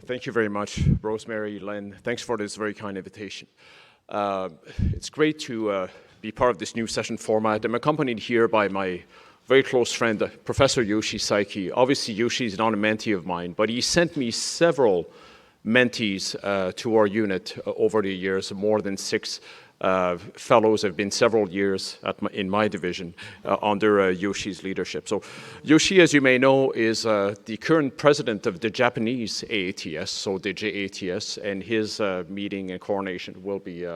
Thank you very much, Rosemary, Len. Thanks for this very kind invitation. It's great to be part of this new session format. I'm accompanied here by my very close friend, Professor Yoshi Saiki. Obviously, Yoshi is not a mentee of mine, but he sent me several mentees to our unit over the years, more than 6 fellows have been several years in my division under Yoshi's leadership. So Yoshi, as you may know, is the current president of the Japanese AATS, so the JATS, and his meeting and coronation will be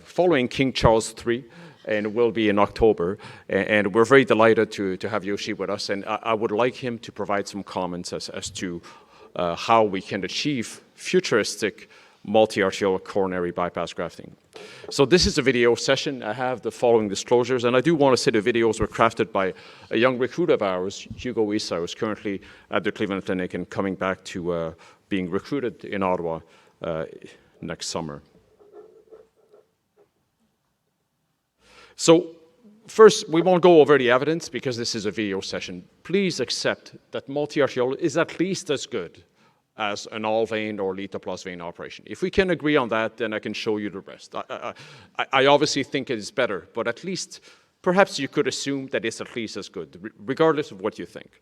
following King Charles III, and will be in October. And we're very delighted to have Yoshi with us, and I would like him to provide some comments as to how we can achieve futuristic multi-arterial coronary bypass grafting. So this is a video session. I have the following disclosures, and I do want to say the videos were crafted by a young recruit of ours, Hugo Issa, who's currently at the Cleveland Clinic and coming back to being recruited in Ottawa next summer. So first, we won't go over the evidence because this is a video session. Please accept that multi-arterial is at least as good as an all-vein or lethal plus vein operation. If we can agree on that, then I can show you the rest. I obviously think it is better, but at least, perhaps you could assume that it's at least as good, regardless of what you think.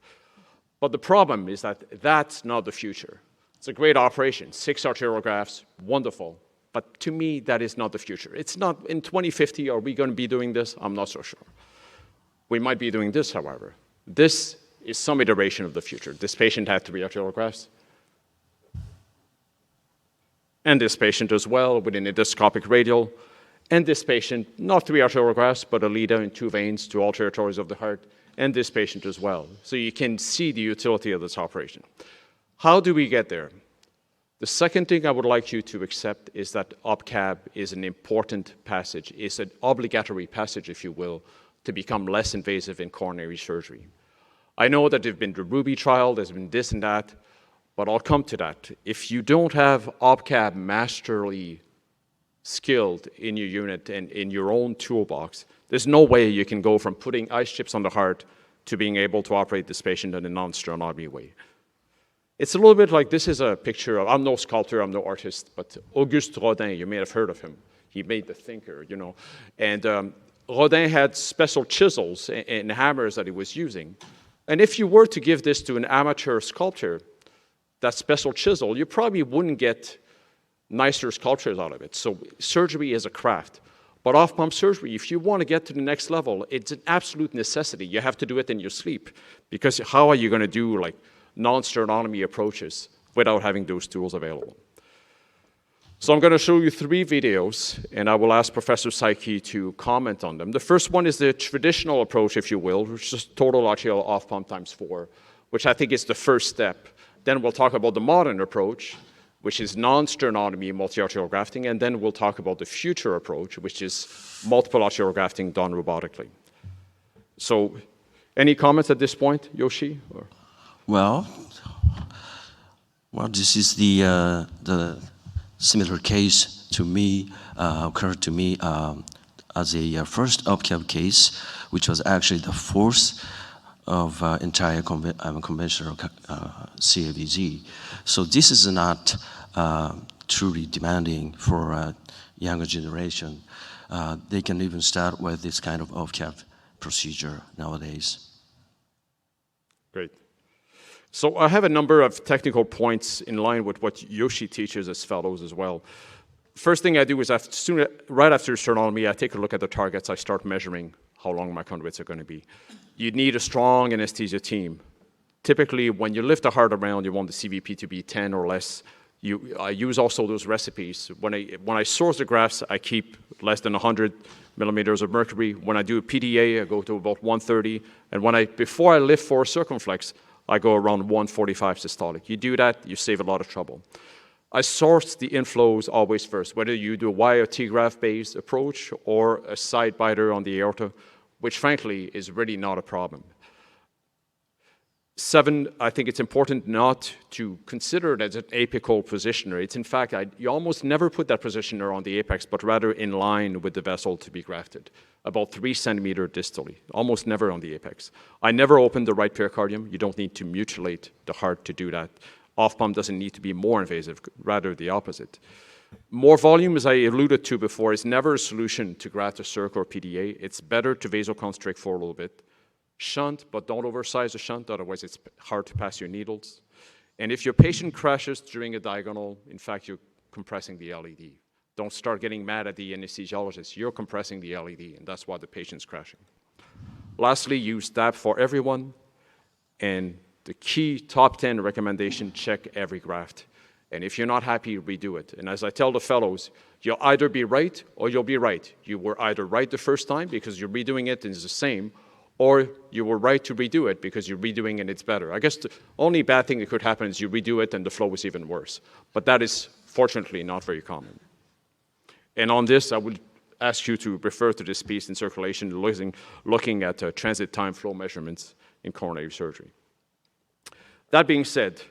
But the problem is that that's not the future. It's a great operation, 6 arterial grafts, wonderful. But to me, that is not the future. It's not, in 2050, are we going to be doing this? I'm not so sure. We might be doing this, however. This is some iteration of the future. This patient had 3 arterial grafts. And this patient as well, with an endoscopic radial. And this patient, not 3 arterial grafts, but a leader in 2 veins, 2 territories of the heart. And this patient as well. So you can see the utility of this operation. How do we get there? The second thing I would like you to accept is that OPCAB is an important passage. It's an obligatory passage, if you will, to become less invasive in coronary surgery. I know that there's been the Ruby trial, there's been this and that, but I'll come to that. If you don't have OPCAB masterly skilled in your unit and in your own toolbox, there's no way you can go from putting ice chips on the heart to being able to operate this patient in a non-sternotomy way. It's a little bit like, this is a picture of, I'm no sculptor, I'm no artist, but Auguste Rodin, you may have heard of him. He made the thinker, you know. And Rodin had special chisels and hammers that he was using. And if you were to give this to an amateur sculptor, that special chisel, you probably wouldn't get nicer sculptures out of it. So surgery is a craft. But off-pump surgery, if you want to get to the next level, it's an absolute necessity. You have to do it in your sleep. Because how are you going to do like non-sternotomy approaches without having those tools available? So I'm going to show you 3 videos, and I will ask Professor Saiki to comment on them. The first one is the traditional approach, if you will, which is total arterial off-pump times 4, which I think is the first step. Then we'll talk about the modern approach, which is non-sternotomy multi-arterial grafting, and then we'll talk about the future approach, which is multiple arterial grafting done robotically. So any comments at this point, Yoshi? Or? Well, this is the similar case to me, occurred to me as a first OPCAB case, which was actually the 4th of entire conventional CABG. So this is not truly demanding for a younger generation. They can even start with this kind of OPCAB procedure nowadays. Great. So I have a number of technical points in line with what Yoshi teaches as fellows as well. First thing I do is right after sternotomy, I take a look at the targets. I start measuring how long my conduits are going to be. You need a strong anesthesia team. Typically, when you lift the heart around, you want the CVP to be 10 or less. I use also those recipes. When I source the grafts, I keep less than 100 millimeters of mercury. When I do a PDA, I go to about 130. And before I lift for circumflex, I go around 145 systolic. You do that, you save a lot of trouble. I source the inflows always first, whether you do a YRT graft-based approach or a side biter on the aorta, which frankly is really not a problem. 7, I think it's important not to consider it as an apical positioner. It's in fact, you almost never put that positioner on the apex, but rather in line with the vessel to be grafted, about 3 centimeters distally, almost never on the apex. I never open the right pericardium. You don't need to mutilate the heart to do that. Off-pump doesn't need to be more invasive, rather the opposite. More volume, as I alluded to before, is never a solution to graft a circ or PDA. It's better to vasoconstrict for a little bit. Shunt, but don't oversize the shunt, otherwise it's hard to pass your needles. And if your patient crashes during a diagonal, in fact, you're compressing the LED. Don't start getting mad at the anesthesiologist. You're compressing the LED, and that's why the patient's crashing. Lastly, use DAP for everyone. And the key top 10 recommendation, check every graft. And if you're not happy, redo it. And as I tell the fellows, you'll either be right or you'll be right. You were either right the first time because you're redoing it and it's the same, or you were right to redo it because you're redoing and it's better. I guess the only bad thing that could happen is you redo it and the flow is even worse. But that is fortunately not very common. And on this, I would ask you to refer to this piece in Circulation, looking at transit time flow measurements in coronary surgery. That being said,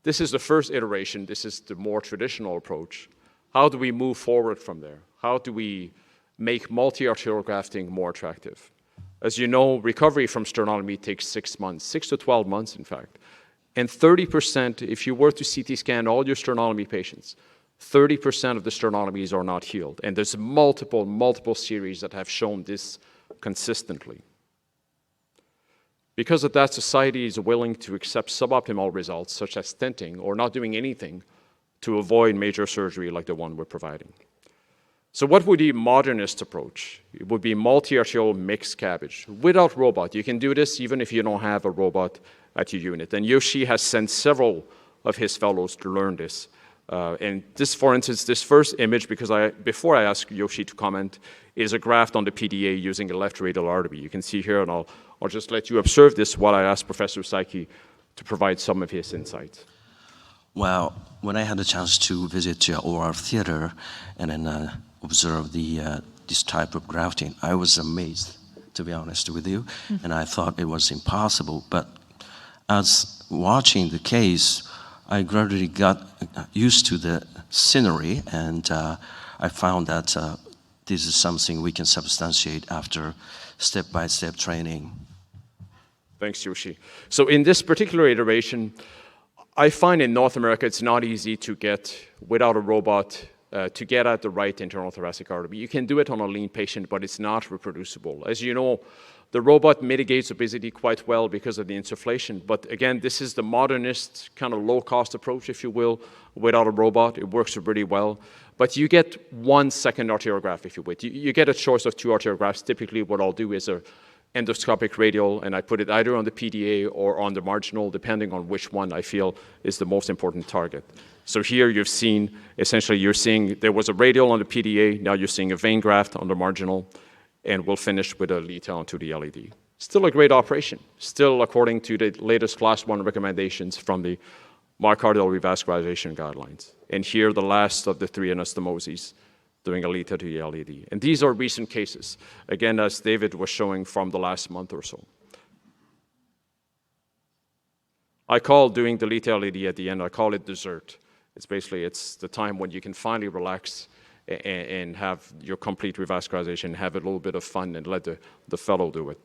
this is the first iteration. This is the more traditional approach. How do we move forward from there? How do we make multi-arterial grafting more attractive? As you know, recovery from sternotomy takes 6 months, 6 to 12 months, in fact. And 30%, if you were to CT scan all your sternotomy patients, 30% of the sternotomies are not healed. And there's multiple series that have shown this consistently. Because of that, society is willing to accept suboptimal results, such as stenting or not doing anything, to avoid major surgery like the one we're providing. So what would be a modernist approach? It would be multi-arterial mixed CABG without robot. You can do this even if you don't have a robot at your unit. And Yoshi has sent several of his fellows to learn this. And this, for instance, this first image, before I ask Yoshi to comment, is a graft on the PDA using a left radial artery. You can see here, and I'll just let you observe this while I ask Professor Saiki to provide some of his insights. Well, when I had a chance to visit OR theater and then observe this type of grafting, I was amazed, to be honest with you, and I thought it was impossible. But as watching the case, I gradually got used to the scenery, and I found that this is something we can substantiate after step-by-step training. Thanks, Yoshi. So in this particular iteration, I find in North America it's not easy to get, without a robot, to get at the right internal thoracic artery. You can do it on a lean patient, but it's not reproducible. As you know, the robot mitigates obesity quite well because of the insufflation. But again, this is the modernist kind of low-cost approach, if you will, without a robot. It works really well. But you get 1 second arteriograph, if you will. You get a choice of 2 arteriographs. Typically, what I'll do is a endoscopic radial, and I put it either on the PDA or on the marginal, depending on which one I feel is the most important target. So here you've seen, essentially you're seeing there was a radial on the PDA, now you're seeing a vein graft on the marginal, and we'll finish with a lead onto the LED. Still a great operation, still according to the latest class 1 recommendations from the myocardial revascularization guidelines. And here the last of the 3 anastomoses, doing a lead to the LED. And these are recent cases, again, as David was showing from the last month or so. I call doing the lead to LED at the end, I call it dessert. It's basically, it's the time when you can finally relax and have your complete revascularization, have a little bit of fun and let the fellow do it.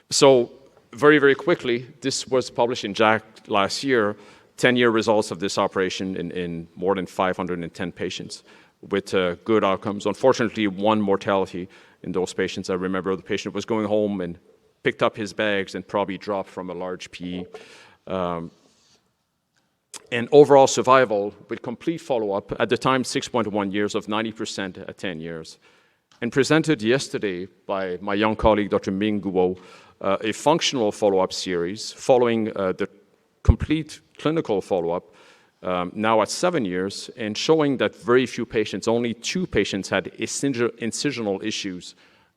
So very, very quickly, this was published in JACC last year, 10-year results of this operation in more than 510 patients with good outcomes. Unfortunately, 1 mortality in those patients. I remember the patient was going home and picked up his bags and probably dropped from a large PE. And overall survival with complete follow-up, at the time 6.1 years of 90% at 10 years. And presented yesterday by my young colleague, Dr. Ming Guo, a functional follow-up series following the complete clinical follow-up now at 7 years, and showing that very few patients, only 2 patients had incisional issues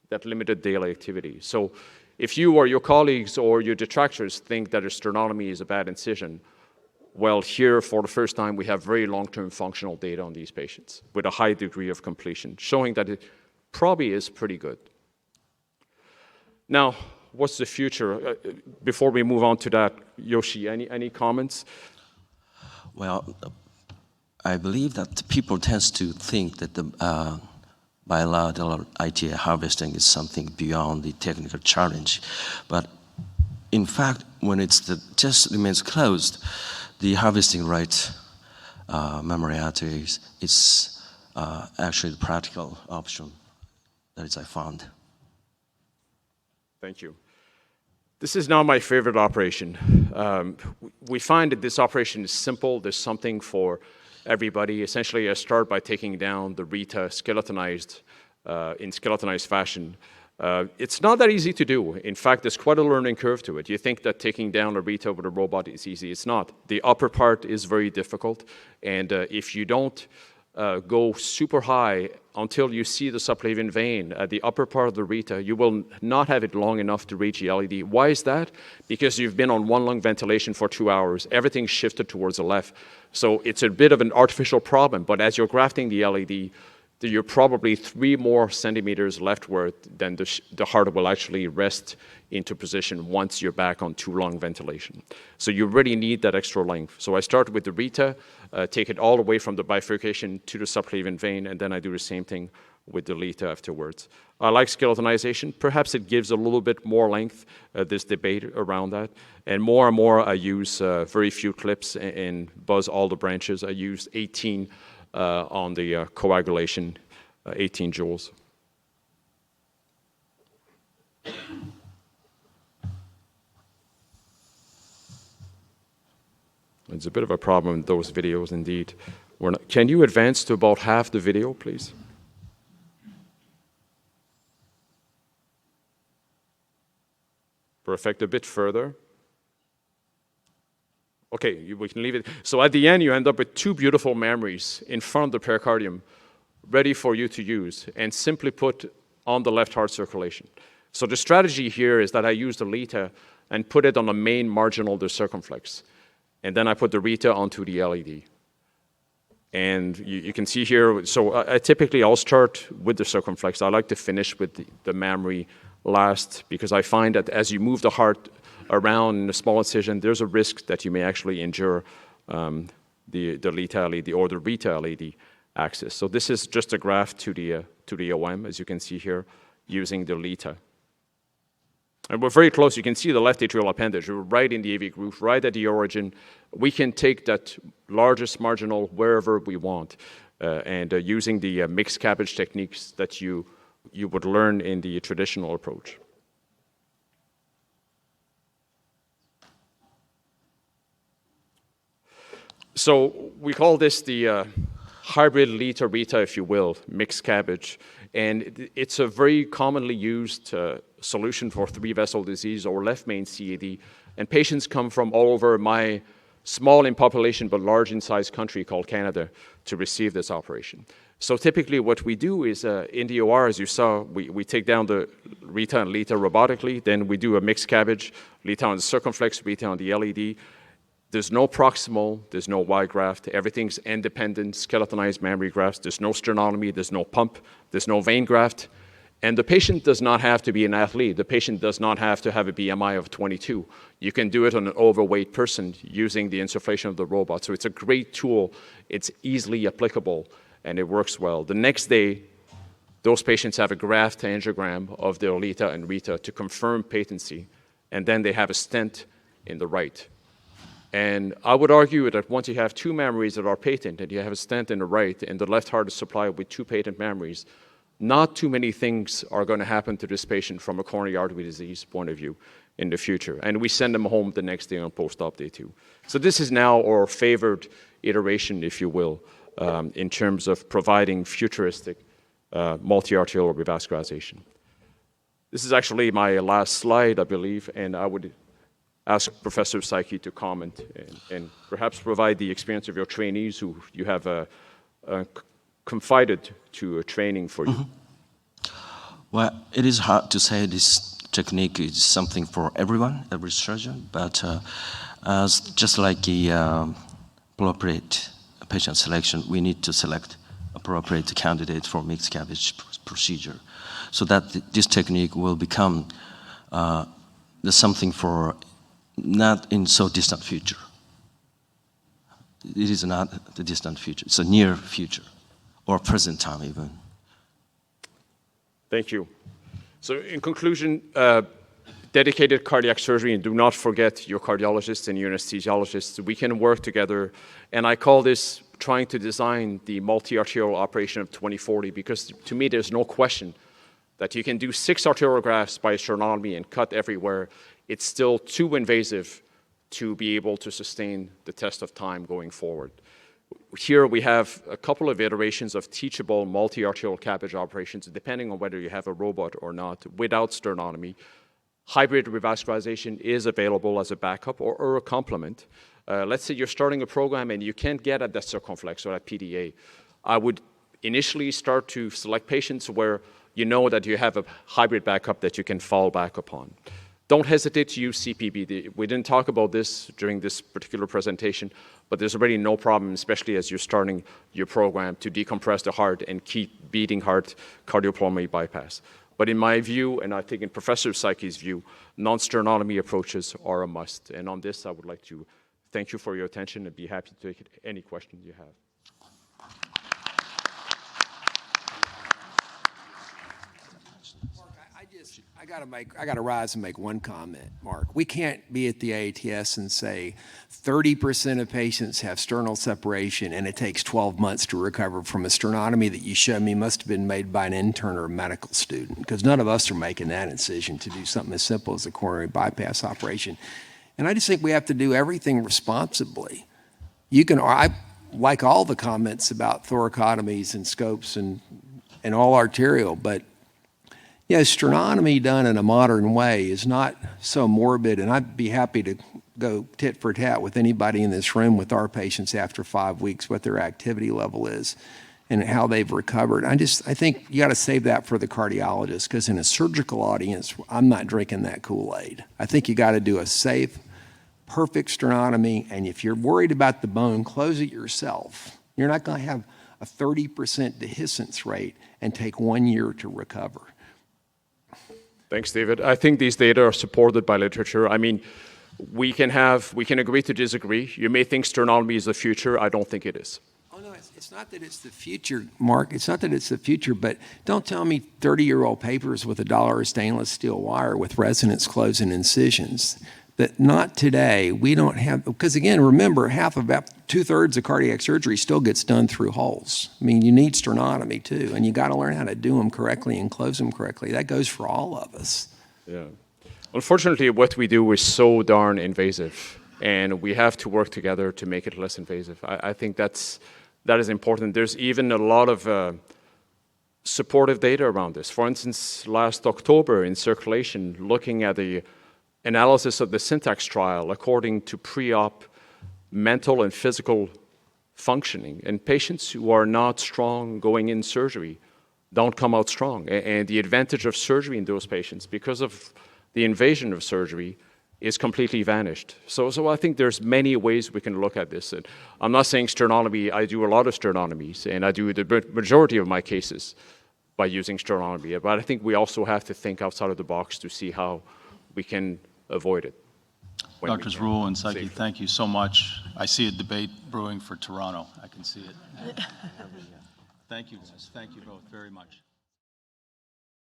that limited daily activity. So if you or your colleagues or your detractors think that a sternotomy is a bad incision, well, here for the first time we have very long-term functional data on these patients with a high degree of completion, showing that it probably is pretty good. Now, what's the future? Before we move on to that, Yoshi, any comments? Well, I believe that people tend to think that the bilateral ITA harvesting is something beyond the technical challenge. But in fact, when the chest remains closed, the harvesting rate memory arteries is actually the practical option that is I found. Thank you. This is now my favorite operation. We find that this operation is simple. There's something for everybody. Essentially, I start by taking down the Rita skeletonized in skeletonized fashion. It's not that easy to do. In fact, there's quite a learning curve to it. You think that taking down a Rita with a robot is easy. It's not. The upper part is very difficult, and if you don't go super high until you see the subclavian vein at the upper part of the Rita, you will not have it long enough to reach the LED. Why is that? Because you've been on one lung ventilation for 2 hours. Everything's shifted towards the left. So it's a bit of an artificial problem, but as you're grafting the LED, you're probably 3 more centimeters leftward than the heart will actually rest into position once you're back on 2-lung ventilation. So you really need that extra length. So I start with the Rita, take it all the way from the bifurcation to the subclavian vein, and then I do the same thing with the Lita afterwards. I like skeletonization. Perhaps it gives a little bit more length, this debate around that. And more I use very few clips and buzz all the branches. I use 18 on the coagulation, 18 joules. It's a bit of a problem in those videos, indeed. Can you advance to about half the video, please? Perfect, a bit further. Okay, we can leave it. So at the end, you end up with 2 beautiful memories in front of the pericardium, ready for you to use, and simply put on the left heart circulation. So the strategy here is that I use the Lita and put it on the main marginal of the circumflex. And then I put the Rita onto the LED. And you can see here, so I'll start with the circumflex. I like to finish with the mammary last, because I find that as you move the heart around in a small incision, there's a risk that you may actually injure the Lita LED or the Rita LED axis. So this is just a graft to the OM, as you can see here, using the Lita. And we're very close. You can see the left atrial appendage. We're right in the AV groove, right at the origin. We can take that largest marginal wherever we want, and using the mixed CABG techniques that you would learn in the traditional approach. So we call this the hybrid Lita-Rita, if you will, mixed CABG. And it's a very commonly used solution for 3-vessel disease or left main CAD. And patients come from all over my small in population but large in size country called Canada to receive this operation. So typically what we do is in the OR, as you saw, we take down the Rita and Lita robotically. Then we do a mixed CABG, Lita on the circumflex, Rita on the LED. There's no proximal, there's no Y graft, everything's independent, skeletonized mammary grafts, there's no sternotomy, there's no pump, there's no vein graft, and the patient does not have to be an athlete. The patient does not have to have a BMI of 22. You can do it on an overweight person using the insufflation of the robot. So it's a great tool, it's easily applicable, and it works well. The next day, those patients have a graft angiogram of their Lita and Rita to confirm patency, and then they have a stent in the right. And I would argue that once you have 2 mammaries that are patent and you have a stent in the right and the left heart is supplied with 2 patent mammaries, not too many things are going to happen to this patient from a coronary artery disease point of view in the future. And we send them home the next day on post-op day 2. So this is now our favored iteration, if you will, in terms of providing futuristic multi-arterial revascularization. This is actually my last slide, I believe, and I would ask Professor Psyche to comment and perhaps provide the experience of your trainees who you have confided to a training for you. Well, it is hard to say this technique is something for everyone, every surgeon, but just like the appropriate patient selection, we need to select appropriate candidate for mixed CABG procedure, so that this technique will become something for not in so distant future. It is not the distant future, it's a near future, or present time even. Thank you. So in conclusion, dedicated cardiac surgery, and do not forget your cardiologists and your anesthesiologists. We can work together, and I call this trying to design the multi-arterial operation of 2040, because to me there's no question that you can do 6 arterial grafts by sternotomy and cut everywhere. It's still too invasive to be able to sustain the test of time going forward. Here we have a couple of iterations of teachable multi-arterial CABG operations, depending on whether you have a robot or not, without sternotomy. Hybrid revascularization is available as a backup or a complement. Let's say you're starting a program and you can't get at that circumflex or that PDA. I would initially start to select patients where you know that you have a hybrid backup that you can fall back upon. Don't hesitate to use CPB. We didn't talk about this during this particular presentation, but there's already no problem, especially as you're starting your program, to decompress the heart and keep beating heart cardiopulmonary bypass. But in my view, and I think in Professor Psyche's view, non-sternotomy approaches are a must. And on this, I would like to thank you for your attention and be happy to take any questions you have. I gotta rise and make one comment, Mark. We can't be at the AATS and say 30% of patients have sternal separation and it takes 12 months to recover from a sternotomy that you showed me must have been made by an intern or a medical student, because none of us are making that incision to do something as simple as a coronary bypass operation. And I just think we have to do everything responsibly. I like all the comments about thoracotomies and scopes and all arterial, but yeah, sternotomy done in a modern way is not so morbid, and I'd be happy to go tit for tat with anybody in this room with our patients after 5 weeks, what their activity level is and how they've recovered. I think you got to save that for the cardiologist, because in a surgical audience, I'm not drinking that Kool-Aid. I think you got to do a safe, perfect sternotomy, and if you're worried about the bone, close it yourself. You're not going to have a 30% dehiscence rate and take 1 year to recover. Thanks, David. I think these data are supported by literature. I mean, we can agree to disagree. You may think sternotomy is the future. I don't think it is. Oh, no, it's not that it's the future, Mark. It's not that it's the future, but don't tell me 30-year-old papers with $1 of stainless steel wire with resonance closing incisions. That not today. We don't have, because again, remember, about 2/3 of cardiac surgery still gets done through holes. I mean, you need sternotomy too, and you got to learn how to do them correctly and close them correctly. That goes for all of us. Yeah. Unfortunately, what we do is so darn invasive, and we have to work together to make it less invasive. I think that is important. There's even a lot of supportive data around this. For instance, last October in Circulation, looking at the analysis of the Syntax trial according to pre-op mental and physical functioning, and patients who are not strong going in surgery don't come out strong. And the advantage of surgery in those patients, because of the invasion of surgery, is completely vanished. So I think there's many ways we can look at this. And I'm not saying sternotomy. I do a lot of sternotomies, and I do the majority of my cases by using sternotomy. But I think we also have to think outside of the box to see how we can avoid it. Drs. Rule and Psyche, thank you so much. I see a debate brewing for Toronto. I can see it. Thank you, guys. Thank you both very much.